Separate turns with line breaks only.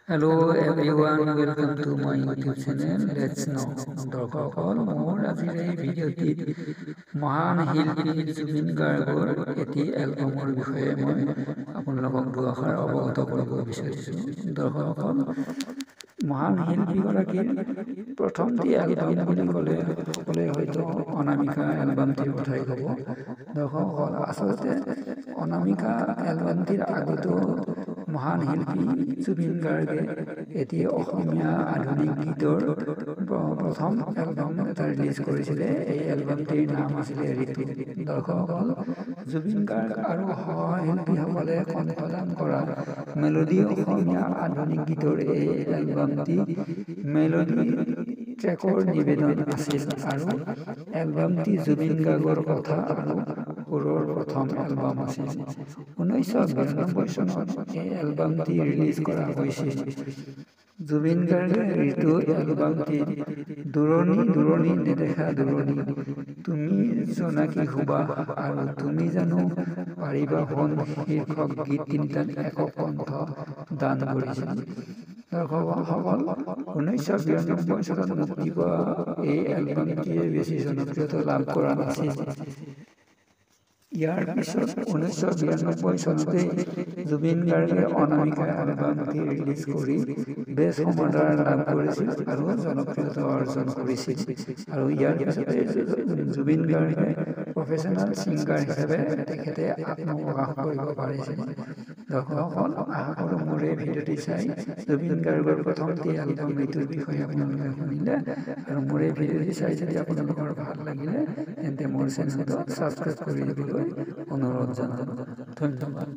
Hello everyone, welcome to my YouTube channel. Let's know. দৰ্শকসকল মোৰ আজিৰ এই ভিডিঅ'টিত মহান শিল্পী জুবিন গাৰ্গৰ এটি এলবামৰ বিষয়ে মই আপোনালোকক দুআষাৰ অৱগত কৰিব বিচাৰিছোঁ। দৰ্শকসকল, মহান শিল্পীগৰাকীৰ প্ৰথমটি এলবাম বুলি ক'লে সকলোৱে হয়তো অনামিকা এলবামটিৰ কথাই ক'ব। দৰ্শকসকল, আচলতে অনামিকা এলবামটিৰ আগতো মহান শিল্পী জুবিন গাৰ্গে এটি অসমীয়া আধুনিক গীতৰ প্ৰথম এলবাম এটা ৰিলিজ কৰিছিলে। এই এলবামটিৰ নাম আছিলে ঋতু। দৰ্শকসকল, জুবিন গাৰ্গ আৰু সহশিল্পীসকলে কণ্ঠদান কৰা মেলোডি অসমীয়া আধুনিক গীতৰ এই এলবামটি মেলোডি ট্ৰেকৰ নিবেদন আছিল আৰু এলবামটি জুবিন গাৰ্গৰ কথা আৰু সুৰৰ প্ৰথম এলবাম আছিল। 1992 চনত এই এলবামটি ৰিলিজ কৰা হৈছিল। জুবিন গাৰ্গে ঋতু এলবামটিত দূৰণি দূৰণি নেদেখা দূৰণি, তুমি জোনাকী সুবাস আৰু তুমি জানো পাৰিবা সোণ শীৰ্ষক গীত তিনিটাত একক কণ্ঠ দান কৰিছিল। দৰ্শকসকল, 1992 চনত মুক্তি পোৱা এই এলবামটিয়ে বেছি জনপ্ৰিয়তা লাভ কৰা নাছিল। ইয়াৰ পিছত 1992 চনতেই জুবিন গাৰ্গে অনামিকা এলবামটি ৰিলিজ কৰি বেছ সমাদৰ লাভ কৰিছিল আৰু জনপ্ৰিয়তা অৰ্জন কৰিছিল। আৰু ইয়াৰ পিছতে জুবিন গাৰ্গে প্ৰফেচনেল ছিংগাৰ হিচাপে তেখেতে আত্মপ্ৰকাশ কৰিব পাৰিছিল। দৰ্শকসকল, আশা কৰোঁ মোৰ এই ভিডিঅ'টি চাই জুবিন গাৰ্গৰ প্ৰথমটি এলবাম ঋতুৰ বিষয়ে আপোনালোকে শুনিলে। আৰু মোৰ এই ভিডিঅ'টি চাই যদি আপোনালোকৰ ভাল লাগিলে তেন্তে মোৰ চেনেলটো ছাবস্ক্ৰাইব কৰি দিবলৈ অনুৰোধ জনালোঁ। ধন্যবাদ।